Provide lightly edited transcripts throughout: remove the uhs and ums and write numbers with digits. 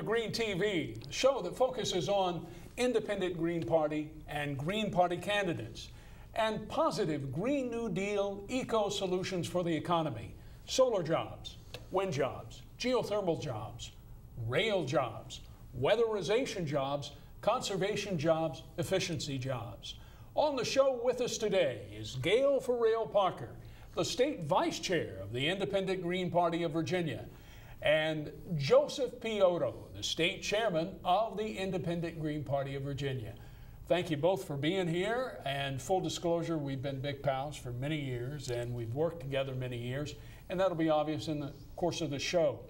to Green TV, the show that focuses on independent Green Party and Green Party candidates, and positive Green New Deal eco-solutions for the economy, solar jobs, wind jobs, geothermal jobs, rail jobs, weatherization jobs, conservation jobs, efficiency jobs. On the show with us today is Gail Parker, the state vice chair of the Independent Green Party of Virginia, and Joseph P. Oddo, the state chairman of the Independent Green Party of Virginia. Thank you both for being here, and full disclosure, we've been big pals for many years and we've worked together many years, and that'll be obvious in the course of the show.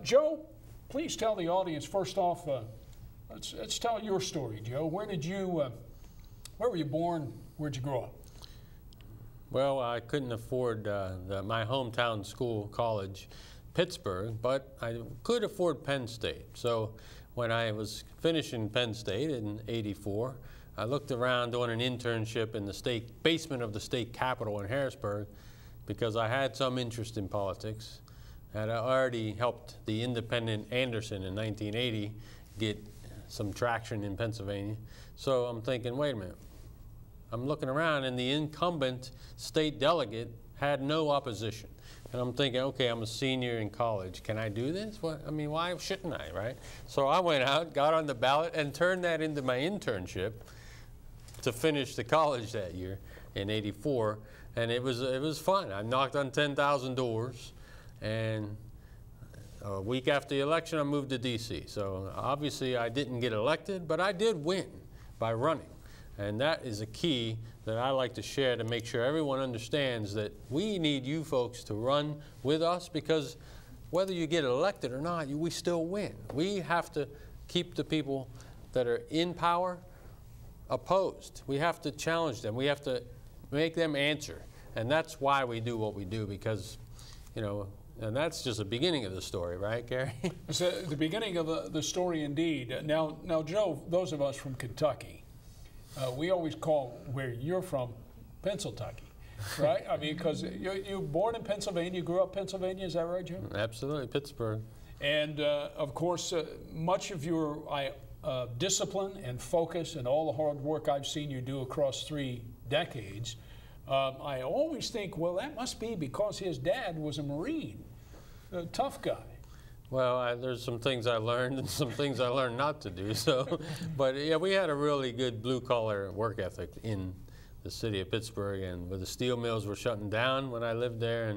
Joe, please tell the audience first off, let's tell your story, Joe. Where were you born? Where'd you grow up? Well, I couldn't afford my hometown school, college, Pittsburgh, but I could afford Penn State. So when I was finishing Penn State in '84, I looked around doing an internship in the state basement of the state capitol in Harrisburg because I had some interest in politics. And I already helped the independent Anderson in 1980 get some traction in Pennsylvania. So I'm thinking, wait a minute. I'm looking around and the incumbent state delegate had no opposition. And I'm thinking, okay, I'm a senior in college. Can I do this? What, I mean, why shouldn't I, right? So I went out, got on the ballot, and turned that into my internship to finish the college that year in '84. And it was fun. I knocked on 10,000 doors. And a week after the election, I moved to D.C. So obviously I didn't get elected, but I did win by running. And that is a key that I like to share to make sure everyone understands that we need you folks to run with us, because whether you get elected or not, we still win. We have to keep the people that are in power opposed. We have to challenge them. We have to make them answer. And that's why we do what we do, because, you know, and that's just the beginning of the story, right, Carey? It's the beginning of the story indeed. Now, Joe, those of us from Kentucky, we always call where you're from Pennsylvania, right? I mean, because you were born in Pennsylvania, you grew up in Pennsylvania, is that right, Joe? Absolutely, Pittsburgh. And of course, much of your discipline and focus and all the hard work I've seen you do across 3 decades, I always think, well, that must be because his dad was a Marine, a tough guy. Well, there's some things I learned and some things I learned not to do. So, but yeah, we had a really good blue-collar work ethic in the city of Pittsburgh, and where the steel mills were shutting down when I lived there,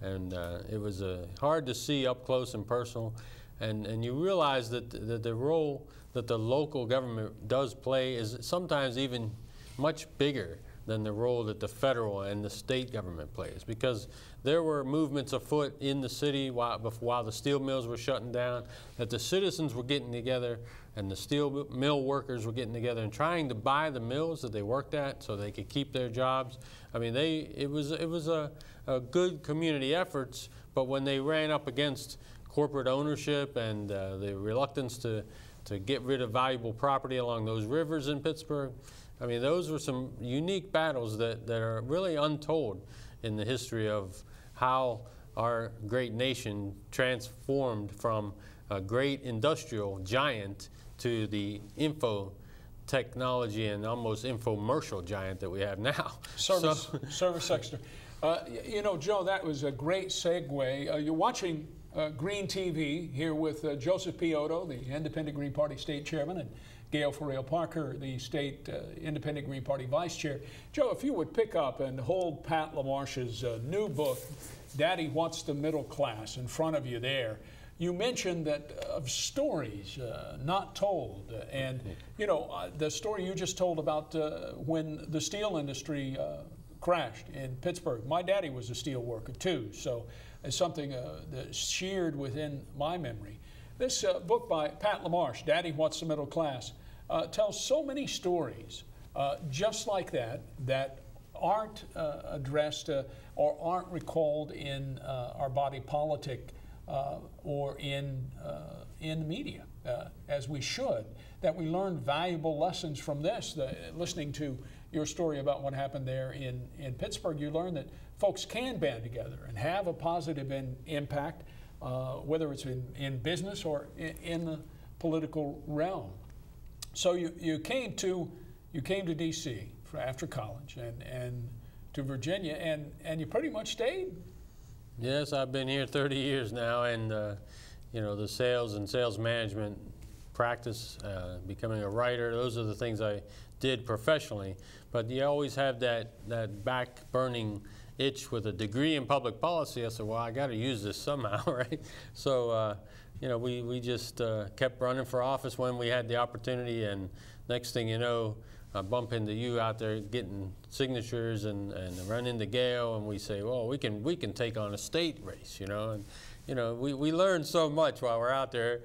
and it was hard to see up close and personal, and you realize that the role that the local government does play is sometimes even much bigger than the role that the federal and the state government plays, because there were movements afoot in the city while the steel mills were shutting down, that the citizens were getting together and the steel mill workers were getting together and trying to buy the mills that they worked at so they could keep their jobs. I mean, it was a good community efforts, but when they ran up against corporate ownership and the reluctance to get rid of valuable property along those rivers in Pittsburgh, I mean, those were some unique battles that are really untold in the history of how our great nation transformed from a great industrial giant to the info technology and almost infomercial giant that we have now. Service sector. You know, Joe, that was a great segue. You're watching Green TV here with Joseph P. Oddo, the Independent Green Party State Chairman, and Gail Parker, the State Independent Green Party Vice Chair. Joe, if you would pick up and hold Pat LaMarche's new book, Daddy What's the Middle Class, in front of you there. You mentioned that of stories not told, and you know the story you just told about when the steel industry crashed in Pittsburgh. My daddy was a steel worker too, so it's something that's seared within my memory. This book by Pat LaMarche, Daddy What's the Middle Class, tells so many stories just like that aren't addressed or aren't recalled in our body politic or in the media as we should, that we learn valuable lessons from this. Listening to your story about what happened there in Pittsburgh, you learn that folks can band together and have a positive impact whether it's in business or in the political realm. So you came to D.C. after college and to Virginia, and you pretty much stayed. Yes, I've been here 30 years now, and you know, the sales and sales management practice, becoming a writer, those are the things I did professionally. But you always have that back burning itch with a degree in public policy. I said, well, I got to use this somehow, right? So, you know, we just kept running for office when we had the opportunity, and next thing you know, I bump into you out there getting signatures, and run into Gail, and we say, well, we can take on a state race, you know. And you know, we learn so much while we're out there,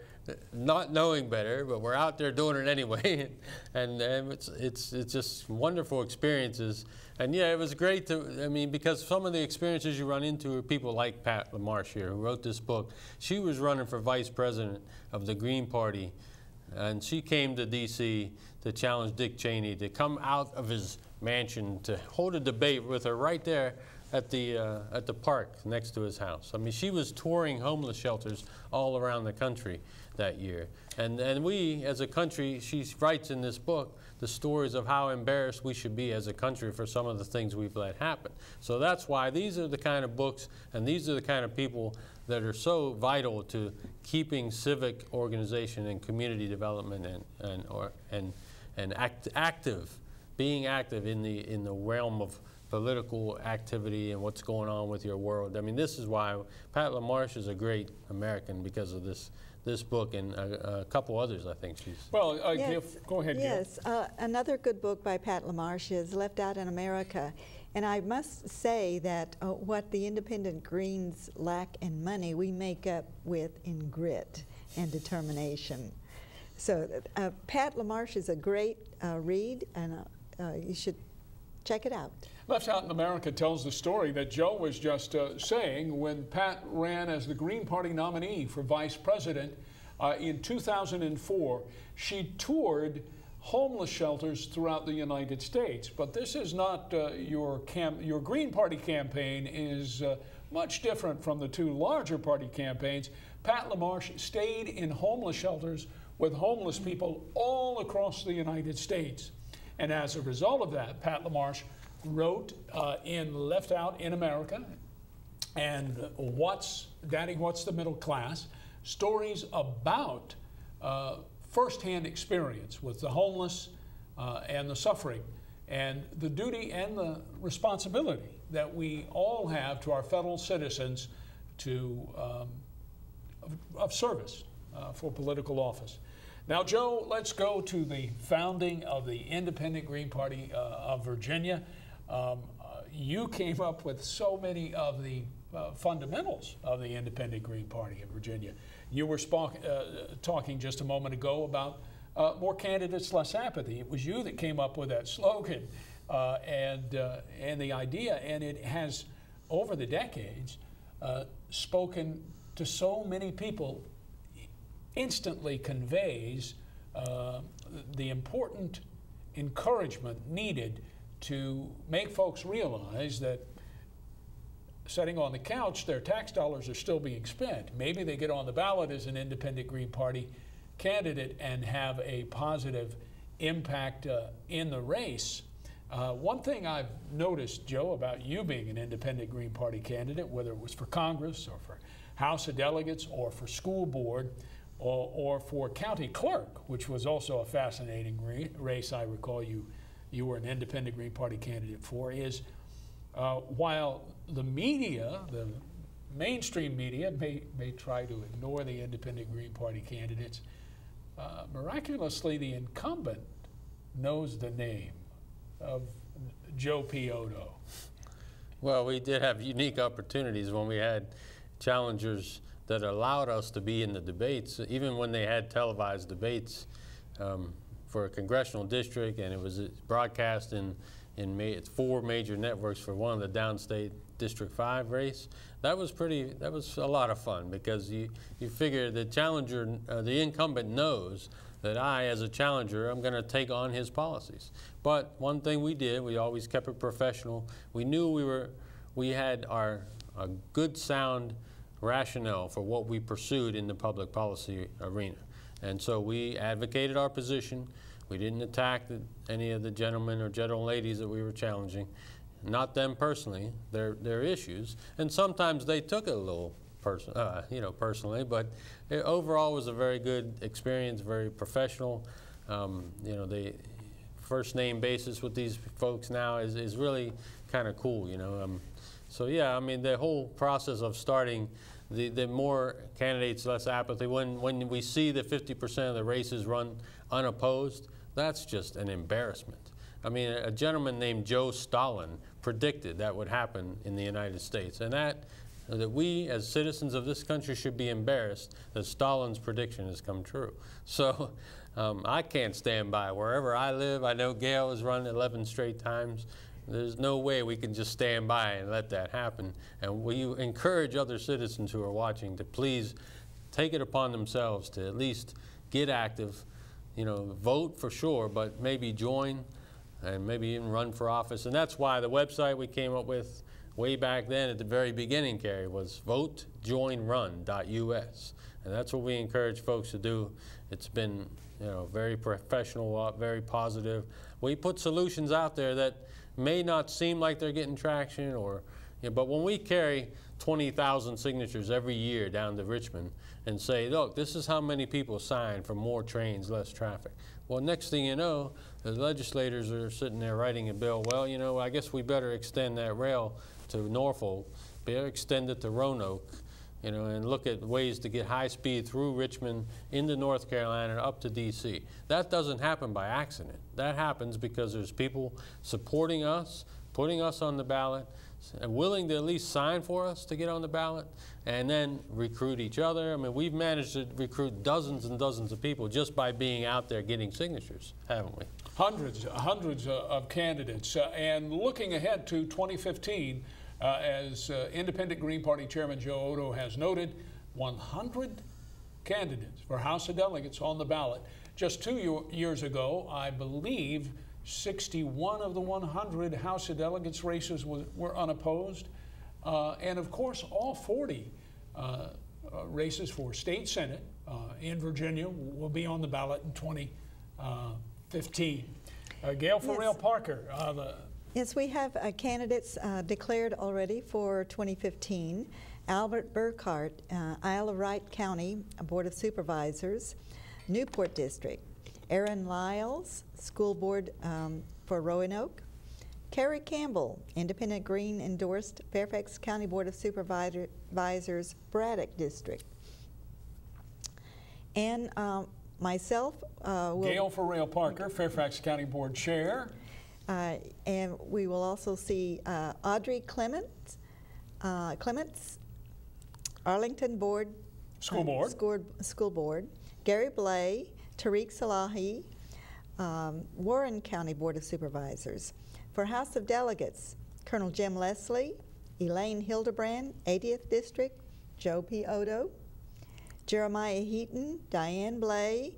not knowing better, but we're out there doing it anyway. and it's just wonderful experiences. And yeah, it was great to, I mean, because some of the experiences you run into are people like Pat LaMarche here, who wrote this book. She was running for vice president of the Green Party, and she came to D.C. to challenge Dick Cheney to come out of his mansion to hold a debate with her right there at the park next to his house. I mean, she was touring homeless shelters all around the country that year. And we, as a country, she writes in this book the stories of how embarrassed we should be as a country for some of the things we've let happen. So that's why these are the kind of books, and these are the kind of people that are so vital to keeping civic organization and community development being active in the realm of political activity and what's going on with your world. I mean, this is why Pat LaMarche is a great American, because of this book and a couple others, I think she's. Well, yes, go ahead, Gail. Yes, another good book by Pat LaMarche is Left Out in America. And I must say that what the independent Greens lack in money, we make up with in grit and determination. So Pat LaMarche is a great read, and you should check it out. Left Out in America tells the story that Joe was just saying when Pat ran as the Green Party nominee for vice president in 2004. She toured homeless shelters throughout the United States. But this is not your Green Party campaign is much different from the two larger party campaigns. Pat LaMarche stayed in homeless shelters with homeless people all across the United States. And as a result of that, Pat LaMarche wrote in Left Out in America and Daddy, What's the Middle Class? Stories about firsthand experience with the homeless and the suffering, and the duty and the responsibility that we all have to our fellow citizens of service for political office. Now, Joe, let's go to the founding of the Independent Green Party of Virginia. You came up with so many of the fundamentals of the Independent Green Party of Virginia. You were talking just a moment ago about more candidates, less apathy. It was you that came up with that slogan and the idea, and it has, over the decades, spoken to so many people. Instantly conveys the important encouragement needed to make folks realize that sitting on the couch, their tax dollars are still being spent. Maybe they get on the ballot as an independent Green Party candidate and have a positive impact in the race. One thing I've noticed, Joe, about you being an independent Green Party candidate, whether it was for Congress or for House of Delegates or for school board, or for county clerk, which was also a fascinating race I recall you were an independent Green Party candidate for, is while the media, the mainstream media, may try to ignore the independent Green Party candidates, miraculously the incumbent knows the name of Joe P. Oddo. Well, we did have unique opportunities when we had challengers that allowed us to be in the debates, even when they had televised debates for a congressional district, and it was broadcast in 4 major networks for one of the downstate District 5 race. That was a lot of fun, because you figure the challenger, the incumbent knows that I, as a challenger, I'm going to take on his policies. But one thing we did, we always kept it professional. We knew we had a good sound rationale for what we pursued in the public policy arena. And so we advocated our position. We didn't attack any of the gentlemen or gentle ladies that we were challenging. Not them personally, their issues. And sometimes they took it a little personally, but it overall was a very good experience, very professional. The first name basis with these folks now is really kind of cool, So yeah, I mean, the whole process of starting the more candidates, less apathy. When we see that 50% of the races run unopposed, that's just an embarrassment. I mean, a gentleman named Joe Stalin predicted that would happen in the United States, and that we as citizens of this country should be embarrassed that Stalin's prediction has come true. So I can't stand by. Wherever I live, I know Gail has run 11 straight times. There's no way we can just stand by and let that happen. And we encourage other citizens who are watching to please take it upon themselves to at least get active, vote for sure, but maybe join and maybe even run for office. And that's why the website we came up with way back then at the very beginning, Carey, was votejoinrun.us. And that's what we encourage folks to do. It's been very professional, very positive. We put solutions out there that may not seem like they're getting traction, but when we carry 20,000 signatures every year down to Richmond and say, look, this is how many people signed for more trains, less traffic. Well, next thing you know, the legislators are sitting there writing a bill. Well, I guess we better extend that rail to Norfolk, better extend it to Roanoke, and look at ways to get high speed through Richmond into North Carolina up to D.C. That doesn't happen by accident. That happens because there's people supporting us, putting us on the ballot, and willing to at least sign for us to get on the ballot, and then recruit each other. I mean, we've managed to recruit dozens and dozens of people just by being out there getting signatures, haven't we? Hundreds of candidates. And looking ahead to 2015, as Independent Green Party Chairman Joe Oddo has noted, 100 candidates for House of Delegates on the ballot. Just 2 years ago, I believe 61 of the 100 House of Delegates races were unopposed. And of course, all 40 races for state senate in Virginia will be on the ballot in 2015. Gail Farrell-Parker. Yes, we have candidates declared already for 2015. Albert Burkhart, Isle of Wight County Board of Supervisors, Newport District. Aaron Lyles, School Board for Roanoke. Carey Campbell, Independent Green endorsed Fairfax County Board of Supervisors, Braddock District. And myself Gail Farrell-Parker, Fairfax County Board Chair. And we will also see Audrey Clements, Arlington Board, School Board, Gary Blay, Tariq Salahi, Warren County Board of Supervisors. For House of Delegates, Colonel Jim Leslie, Elaine Hildebrand, 80th District, Joe P. Oddo, Jeremiah Heaton, Diane Blay,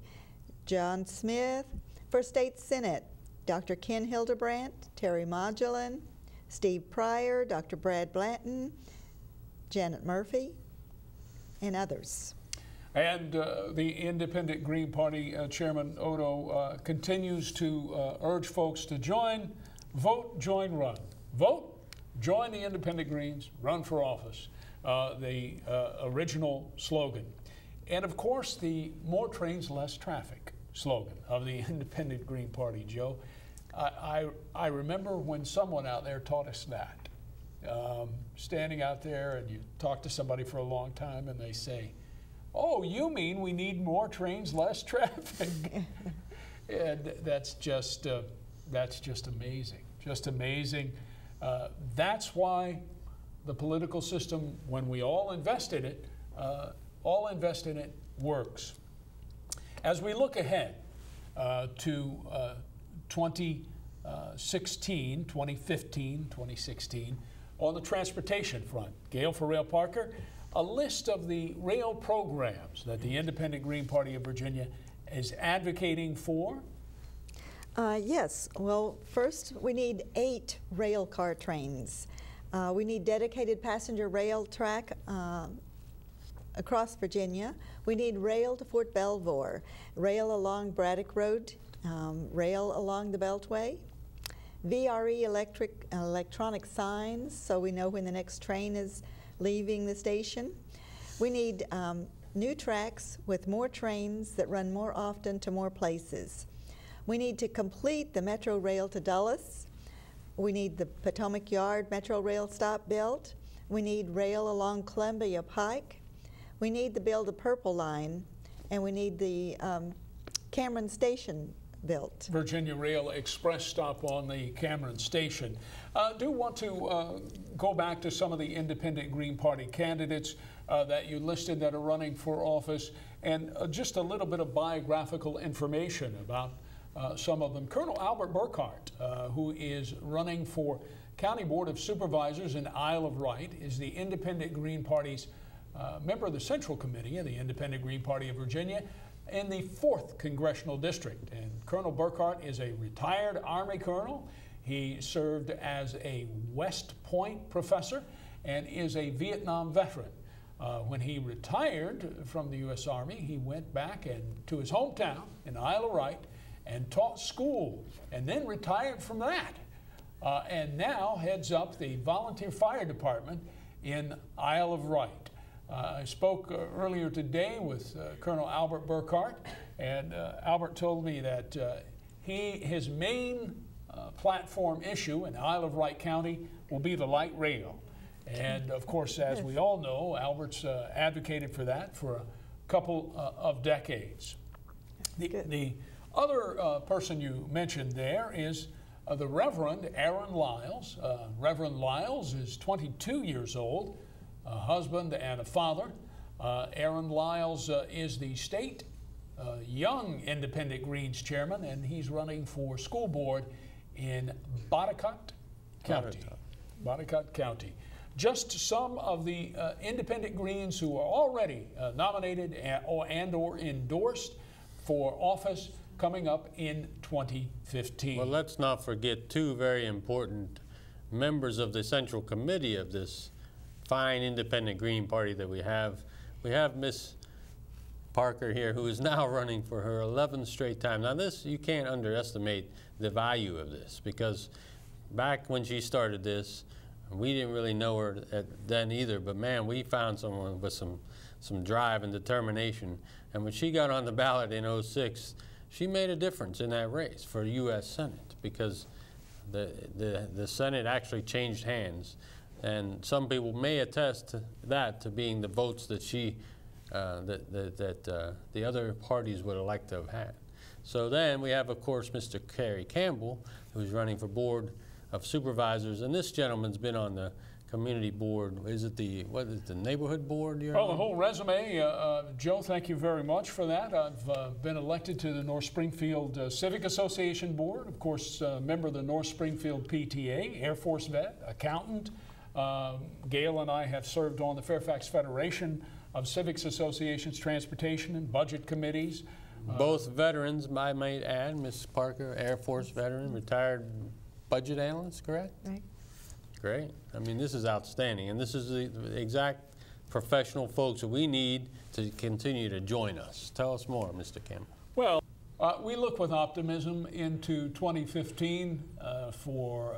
John Smith. For State Senate, Dr. Ken Hildebrandt, Terry Modulin, Steve Pryor, Dr. Brad Blanton, Janet Murphy, and others. And the Independent Green Party Chairman Oddo continues to urge folks to join, vote, join, run. Vote, join the Independent Greens, run for office, the original slogan. And of course, the more trains, less traffic slogan of the Independent Green Party, Joe. I remember when someone out there taught us that. Standing out there and you talk to somebody for a long time and they say, oh, you mean we need more trains, less traffic? And that's just amazing, just amazing. That's why the political system, when we all invest in it, works. As we look ahead to 2016, 2015, 2016, on the transportation front, Gail Farrell-Parker, a list of the rail programs that the Independent Green Party of Virginia is advocating for? Yes. Well, first we need 8 rail car trains. We need dedicated passenger rail track across Virginia. We need rail to Fort Belvoir, rail along Braddock Road, rail along the Beltway, VRE electronic signs so we know when the next train is leaving the station. We need new tracks with more trains that run more often to more places. We need to complete the Metro Rail to Dulles. We need the Potomac Yard Metro Rail stop built. We need rail along Columbia Pike. We need to build the Purple Line, and we need the Cameron Station built. Virginia Rail Express stop on the Cameron Station. Do want to go back to some of the independent Green Party candidates that you listed that are running for office, and just a little bit of biographical information about some of them. Colonel Albert Burkhart, who is running for County Board of Supervisors in Isle of Wight, is the Independent Green Party's member of the Central Committee of the Independent Green Party of Virginia in the 4th Congressional District. And Colonel Burkhart is a retired Army colonel. He served as a West Point professor and is a Vietnam veteran. When he retired from the U.S. Army, he went back to his hometown in Isle of Wight and taught school, and then retired from that. And now heads up the volunteer fire department in Isle of Wight. I spoke earlier today with Colonel Albert Burkhart, and Albert told me that his main platform issue in Isle of Wight County will be the light rail. And of course, as we all know, Albert's advocated for that for a couple of decades. The other person you mentioned there is the Reverend Aaron Lyles. Reverend Lyles is 22 years old, a husband and a father. Aaron Lyles is the state Young Independent Greens chairman, and he's running for school board in Botetourt County. Just some of the independent Greens who are already nominated and or endorsed for office coming up in 2015. Well, let's not forget two very important members of the Central Committee of this fine independent Green Party that we have. We have Miss Parker here, who is now running for her 11th straight time. Now this, you can't underestimate the value of this, because back when she started this, we didn't really know her then either, but man, we found someone with some drive and determination. And when she got on the ballot in '06, she made a difference in that race for U.S. Senate, because the Senate actually changed hands. And some people may attest to that, to being the votes that the other parties would have liked to have had. So then we have, of course, Mr. Carey Campbell, who's running for Board of Supervisors, and this gentleman's been on the community board. Is it the neighborhood board you're on? The whole resume. Joe, thank you very much for that. I've been elected to the North Springfield Civic Association board, of course, member of the North Springfield PTA, Air Force vet, accountant. Gail and I have served on the Fairfax Federation of Civics Associations, Transportation and Budget Committees. Both veterans, I might add. Ms. Parker, Air Force veteran, retired budget analyst, correct? Right. Great. I mean, this is outstanding, and this is the exact professional folks that we need to continue to join us. Tell us more, Mr. Campbell. Well, we look with optimism into 2015 for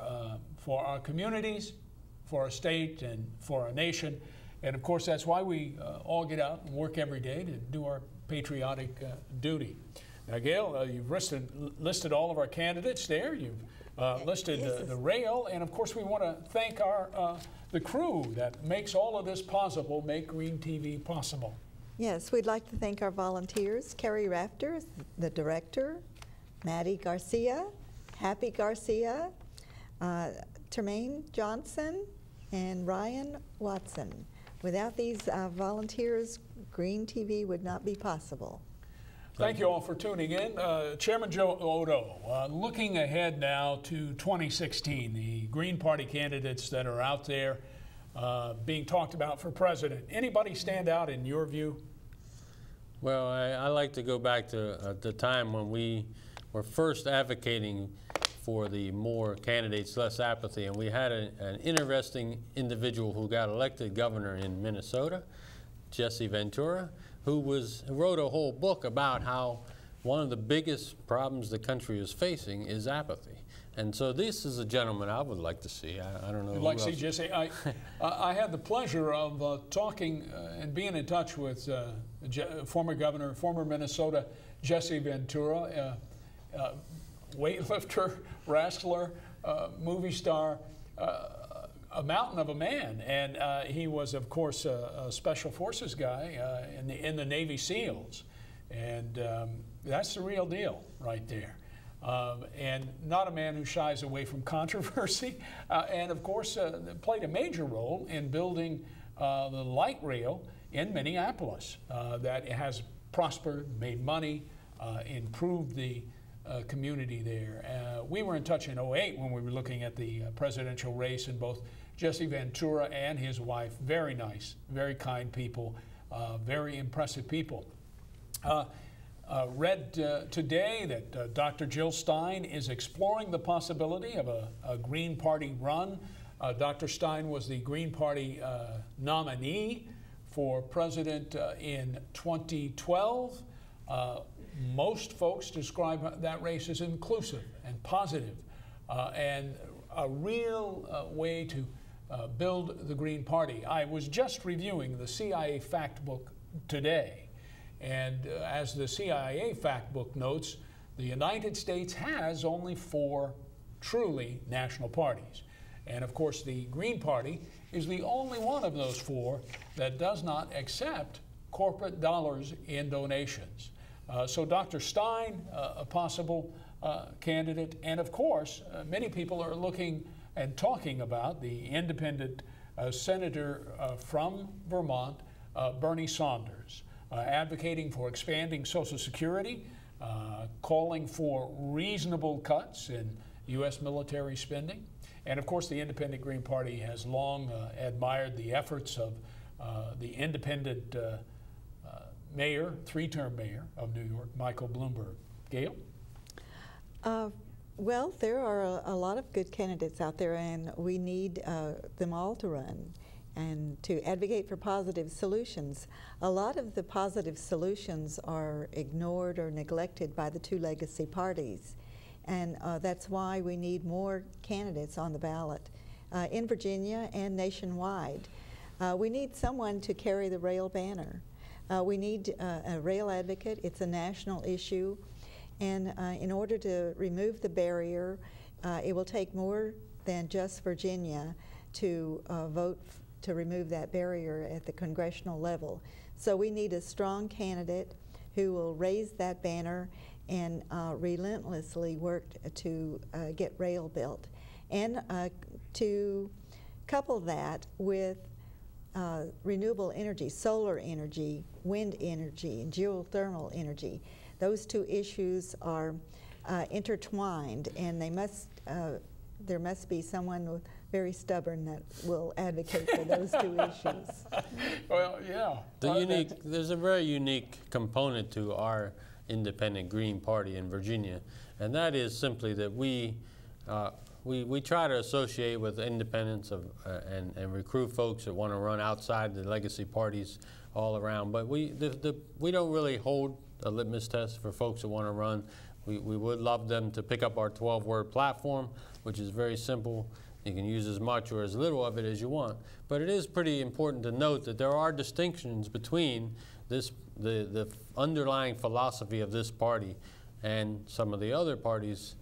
our communities, for our state, and for our nation. And of course, that's why we all get out and work every day to do our patriotic duty. Now, Gail, you've listed all of our candidates there. You've listed the rail, and of course, we want to thank the crew that makes all of this possible, make Green TV possible. Yes, we'd like to thank our volunteers, Carey Rafter, the director, Maddie Garcia, Happy Garcia, Tremaine Johnson, and Ryan Watson. Without these volunteers, Green TV would not be possible. Thank you all for tuning in. Chairman Joe Oddo, looking ahead now to 2016, the Green Party candidates that are out there being talked about for president. Anybody stand out in your view? Well, I like to go back to the time when we were first advocating for the more candidates, less apathy, and we had an interesting individual who got elected governor in Minnesota, Jesse Ventura, who wrote a whole book about how one of the biggest problems the country is facing is apathy. And so this is a gentleman I would like to see. I don't know. You'd like to see Jesse? I had the pleasure of talking and being in touch with former governor, former Minnesota Jesse Ventura, weightlifter, wrestler, movie star, a mountain of a man. And he was, of course, a Special Forces guy in the Navy SEALs. And that's the real deal right there. And not a man who shies away from controversy, and of course played a major role in building the light rail in Minneapolis that has prospered, made money, improved the community there. We were in touch in '08 when we were looking at the presidential race, and both Jesse Ventura and his wife, very nice, very kind people, very impressive people. Read today that Dr. Jill Stein is exploring the possibility of a Green Party run. Dr. Stein was the Green Party nominee for president in 2012. Most folks describe that race as inclusive and positive, and a real way to build the Green Party. I was just reviewing the CIA fact book today. And as the CIA fact book notes, the United States has only 4 truly national parties. And of course, the Green Party is the only one of those 4 that does not accept corporate dollars in donations. So Dr. Stein, a possible candidate, and of course, many people are looking and talking about the independent senator from Vermont, Bernie Sanders. Advocating for expanding Social Security, calling for reasonable cuts in U.S. military spending. And of course, the Independent Green Party has long admired the efforts of the independent mayor, 3-term mayor of New York, Michael Bloomberg. Gail? Well, there are a lot of good candidates out there, and we need them all to run and to advocate for positive solutions. A lot of the positive solutions are ignored or neglected by the 2 legacy parties, and that's why we need more candidates on the ballot in Virginia and nationwide. We need someone to carry the rail banner. We need a rail advocate. It's a national issue, and in order to remove the barrier, it will take more than just Virginia to vote to remove that barrier at the congressional level. So we need a strong candidate who will raise that banner and relentlessly work to get rail built, and to couple that with renewable energy, solar energy, wind energy, and geothermal energy. Those 2 issues are intertwined, and they must there must be someone very stubborn that will advocate for those 2 issues. Well, yeah. There's a very unique component to our independent Green Party in Virginia, and that is simply that we try to associate with independents and recruit folks that want to run outside the legacy parties all around. But we don't really hold a litmus test for folks that want to run. We would love them to pick up our 12-word platform, which is very simple. You can use as much or as little of it as you want. But it is pretty important to note that there are distinctions between the underlying philosophy of this party and some of the other parties,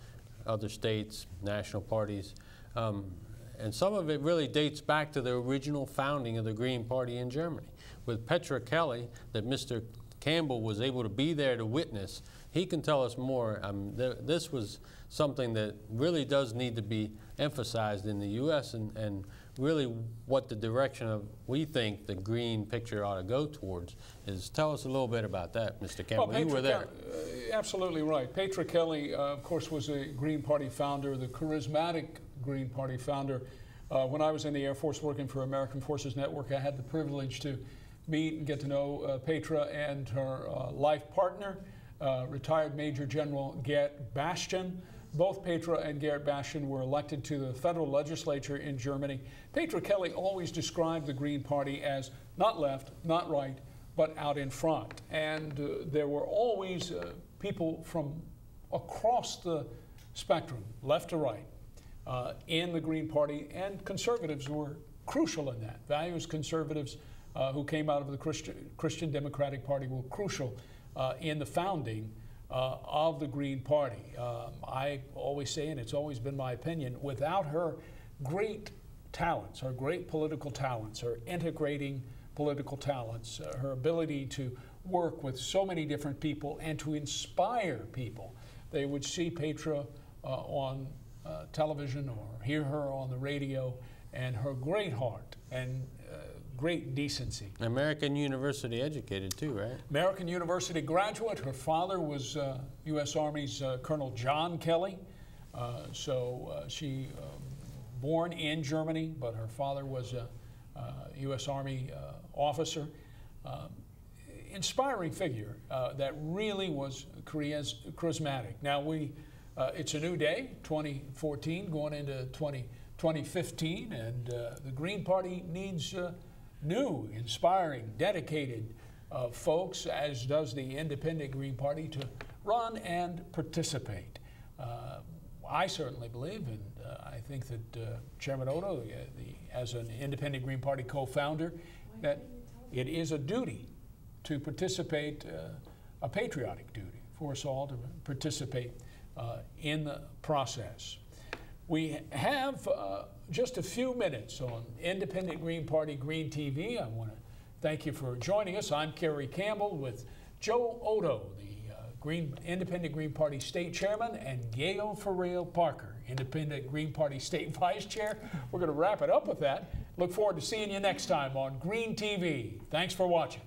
other states, national parties. And some of it really dates back to the original founding of the Green Party in Germany. With Petra Kelly, that Mr. Campbell was able to be there to witness. He can tell us more. This was something that really does need to be emphasized in the U.S. and really what the direction of we think the green picture ought to go towards is. Tell us a little bit about that, Mr. Campbell. Well, you were there. Absolutely right. Petra Kelly, of course, was a Green Party founder, the charismatic Green Party founder. When I was in the Air Force working for American Forces Network, I had the privilege to meet and get to know Petra and her life partner, retired Major General Gerd Bastian. Both Petra and Gerd Bastian were elected to the federal legislature in Germany. Petra Kelly always described the Green Party as not left, not right, but out in front. And there were always people from across the spectrum, left to right, in the Green Party, and conservatives were crucial in that. Values conservatives who came out of the Christian Democratic Party were crucial in the founding of the Green Party. I always say, and it's always been my opinion, without her great talents, her great political talents, her integrating political talents, her ability to work with so many different people and to inspire people. They would see Petra on television or hear her on the radio, and her great heart and great decency. American University educated too, right? American University graduate. Her father was U.S. Army's Colonel John Kelly. She born in Germany, but her father was a U.S. Army officer. Inspiring figure that really was charismatic. Now it's a new day, 2014, going into 2015, and the Green Party needs new, inspiring, dedicated folks, as does the Independent Green Party, to run and participate. I certainly believe, and I think that Chairman Oddo, as an Independent Green Party co-founder, that it is a duty to participate, a patriotic duty for us all to participate in the process. We have just a few minutes on Independent Green Party Green TV. I want to thank you for joining us. I'm Carey Campbell with Joe Oddo, the Independent Green Party State Chairman, and Gail Parker, Independent Green Party State Vice Chair. We're going to wrap it up with that. Look forward to seeing you next time on Green TV. Thanks for watching.